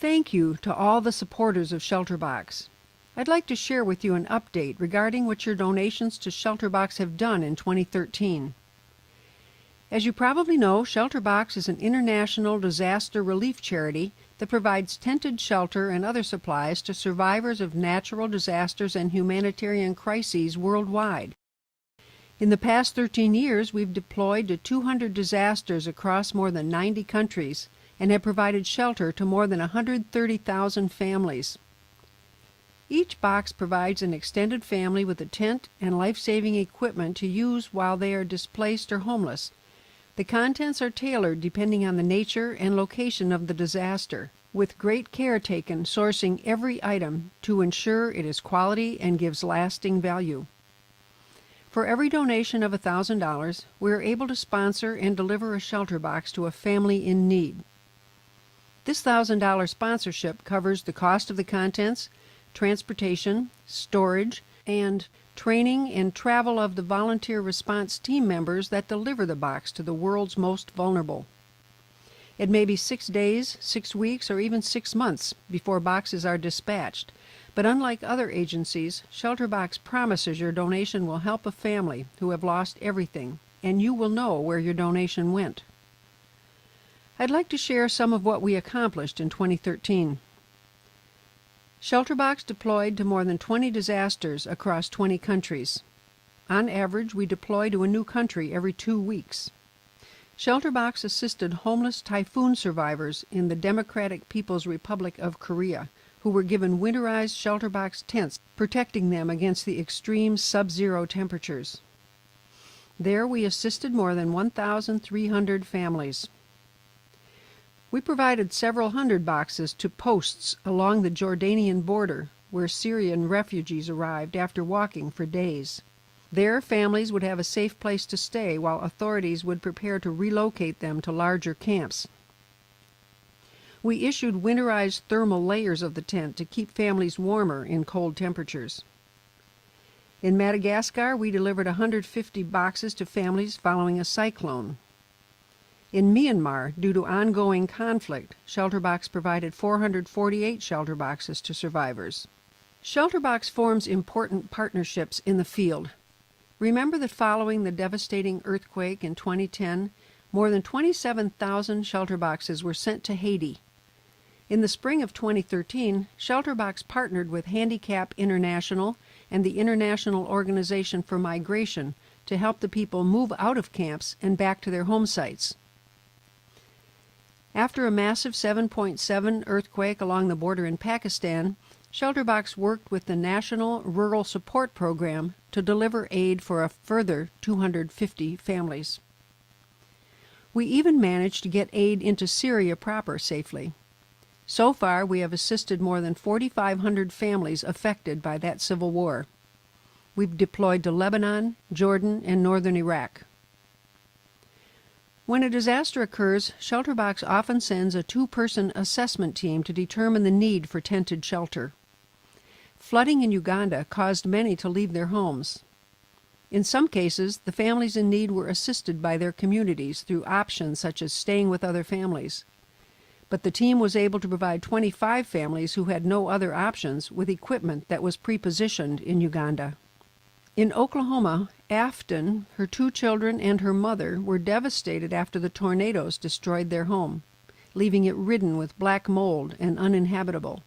Thank you to all the supporters of ShelterBox. I'd like to share with you an update regarding what your donations to ShelterBox have done in 2013. As you probably know, ShelterBox is an international disaster relief charity that provides tented shelter and other supplies to survivors of natural disasters and humanitarian crises worldwide. In the past 13 years, we've deployed to 200 disasters across more than 90 countries and have provided shelter to more than 130,000 families. Each box provides an extended family with a tent and life-saving equipment to use while they are displaced or homeless. The contents are tailored depending on the nature and location of the disaster, with great care taken sourcing every item to ensure it is quality and gives lasting value. For every donation of $1,000, we are able to sponsor and deliver a shelter box to a family in need. This $1,000 sponsorship covers the cost of the contents, transportation, storage, and training and travel of the volunteer response team members that deliver the box to the world's most vulnerable. It may be 6 days, 6 weeks, or even 6 months before boxes are dispatched, but unlike other agencies, ShelterBox promises your donation will help a family who have lost everything, and you will know where your donation went. I'd like to share some of what we accomplished in 2013. ShelterBox deployed to more than 20 disasters across 20 countries. On average, we deploy to a new country every 2 weeks. ShelterBox assisted homeless typhoon survivors in the Democratic People's Republic of Korea, who were given winterized ShelterBox tents protecting them against the extreme sub-zero temperatures. There we assisted more than 1,300 families. We provided several hundred boxes to posts along the Jordanian border, where Syrian refugees arrived after walking for days. There, families would have a safe place to stay while authorities would prepare to relocate them to larger camps. We issued winterized thermal layers of the tent to keep families warmer in cold temperatures. In Madagascar, we delivered 150 boxes to families following a cyclone. In Myanmar, due to ongoing conflict, ShelterBox provided 448 shelter boxes to survivors. ShelterBox forms important partnerships in the field. Remember that following the devastating earthquake in 2010, more than 27,000 shelter boxes were sent to Haiti. In the spring of 2013, ShelterBox partnered with Handicap International and the International Organization for Migration to help the people move out of camps and back to their home sites. After a massive 7.7 earthquake along the border in Pakistan, ShelterBox worked with the National Rural Support Program to deliver aid for a further 250 families. We even managed to get aid into Syria proper safely. So far, we have assisted more than 4,500 families affected by that civil war. We've deployed to Lebanon, Jordan, and northern Iraq. When a disaster occurs, ShelterBox often sends a 2-person assessment team to determine the need for tented shelter. Flooding in Uganda caused many to leave their homes. In some cases, the families in need were assisted by their communities through options such as staying with other families. But the team was able to provide 25 families who had no other options with equipment that was pre-positioned in Uganda. In Oklahoma, Afton, her 2 children, and her mother were devastated after the tornadoes destroyed their home, leaving it ridden with black mold and uninhabitable.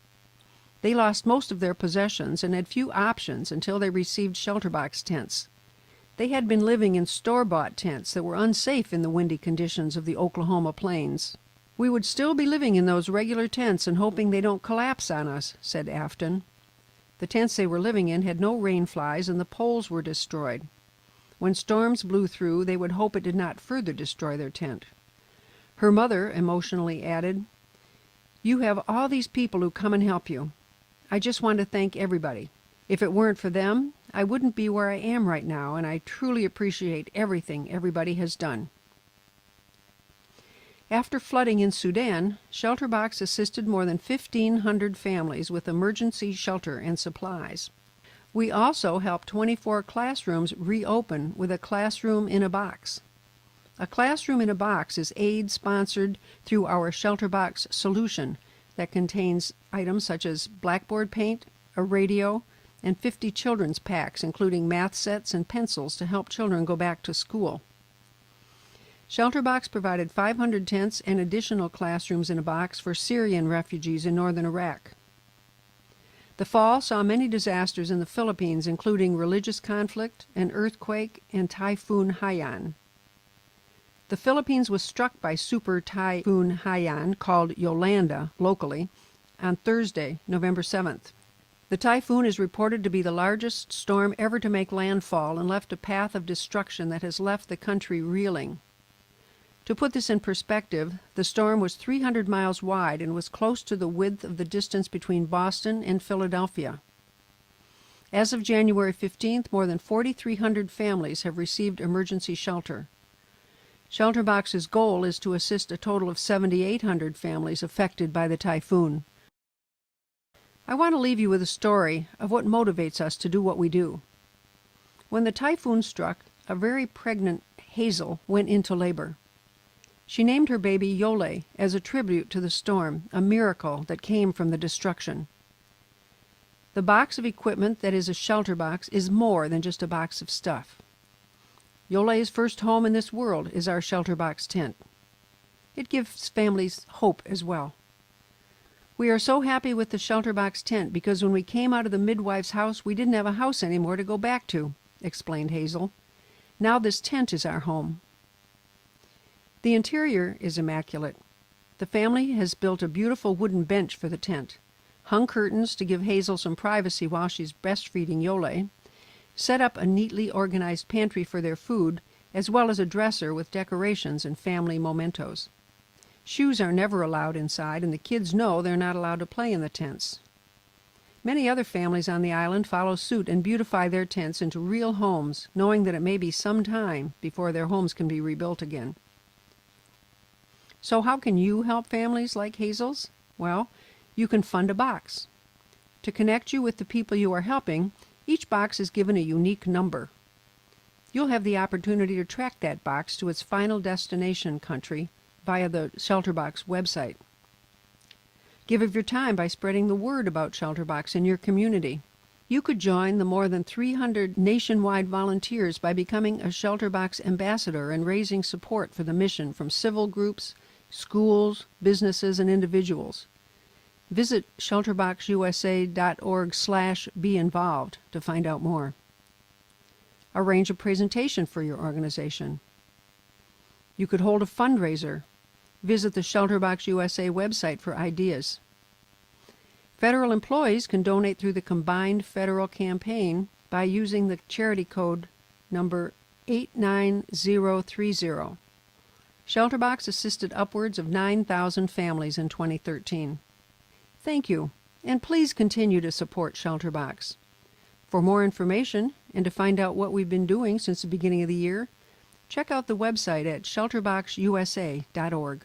They lost most of their possessions and had few options until they received ShelterBox tents. They had been living in store-bought tents that were unsafe in the windy conditions of the Oklahoma plains. "We would still be living in those regular tents and hoping they don't collapse on us," said Afton. The tents they were living in had no rain flies and the poles were destroyed. When storms blew through, they would hope it did not further destroy their tent. Her mother emotionally added, "You have all these people who come and help you. I just want to thank everybody. If it weren't for them, I wouldn't be where I am right now, and I truly appreciate everything everybody has done." After flooding in Sudan, ShelterBox assisted more than 1,500 families with emergency shelter and supplies. We also helped 24 classrooms reopen with a classroom in a box. A classroom in a box is aid sponsored through our ShelterBox solution that contains items such as blackboard paint, a radio, and 50 children's packs, including math sets and pencils to help children go back to school. ShelterBox provided 500 tents and additional classrooms in a box for Syrian refugees in northern Iraq. The fall saw many disasters in the Philippines, including religious conflict, an earthquake, and Typhoon Haiyan. The Philippines was struck by Super Typhoon Haiyan, called Yolanda locally, on Thursday, November 7th. The typhoon is reported to be the largest storm ever to make landfall and left a path of destruction that has left the country reeling. To put this in perspective, the storm was 300 miles wide and was close to the width of the distance between Boston and Philadelphia. As of January 15th, more than 4,300 families have received emergency shelter. ShelterBox's goal is to assist a total of 7,800 families affected by the typhoon. I want to leave you with a story of what motivates us to do what we do. When the typhoon struck, a very pregnant Hazel went into labor. She named her baby Yole as a tribute to the storm, a miracle that came from the destruction. The box of equipment that is a ShelterBox is more than just a box of stuff. Yole's first home in this world is our ShelterBox tent. It gives families hope as well. We are so happy with the ShelterBox tent because when we came out of the midwife's house, we didn't have a house anymore to go back to, explained Hazel. Now this tent is our home. The interior is immaculate. The family has built a beautiful wooden bench for the tent, hung curtains to give Hazel some privacy while she's breastfeeding Yole, set up a neatly organized pantry for their food, as well as a dresser with decorations and family mementos. Shoes are never allowed inside, and the kids know they're not allowed to play in the tents. Many other families on the island follow suit and beautify their tents into real homes, knowing that it may be some time before their homes can be rebuilt again. So how can you help families like Hazel's? Well, you can fund a box. To connect you with the people you are helping, each box is given a unique number. You'll have the opportunity to track that box to its final destination country via the ShelterBox website. Give of your time by spreading the word about ShelterBox in your community. You could join the more than 300 nationwide volunteers by becoming a ShelterBox ambassador and raising support for the mission from civil groups, schools, businesses, and individuals. Visit shelterboxusa.org/be-involved to find out more. Arrange a presentation for your organization. You could hold a fundraiser. Visit the ShelterBox USA website for ideas. Federal employees can donate through the combined federal campaign by using the charity code number 89030. ShelterBox assisted upwards of 9,000 families in 2013. Thank you, and please continue to support ShelterBox. For more information and to find out what we've been doing since the beginning of the year, check out the website at shelterboxusa.org.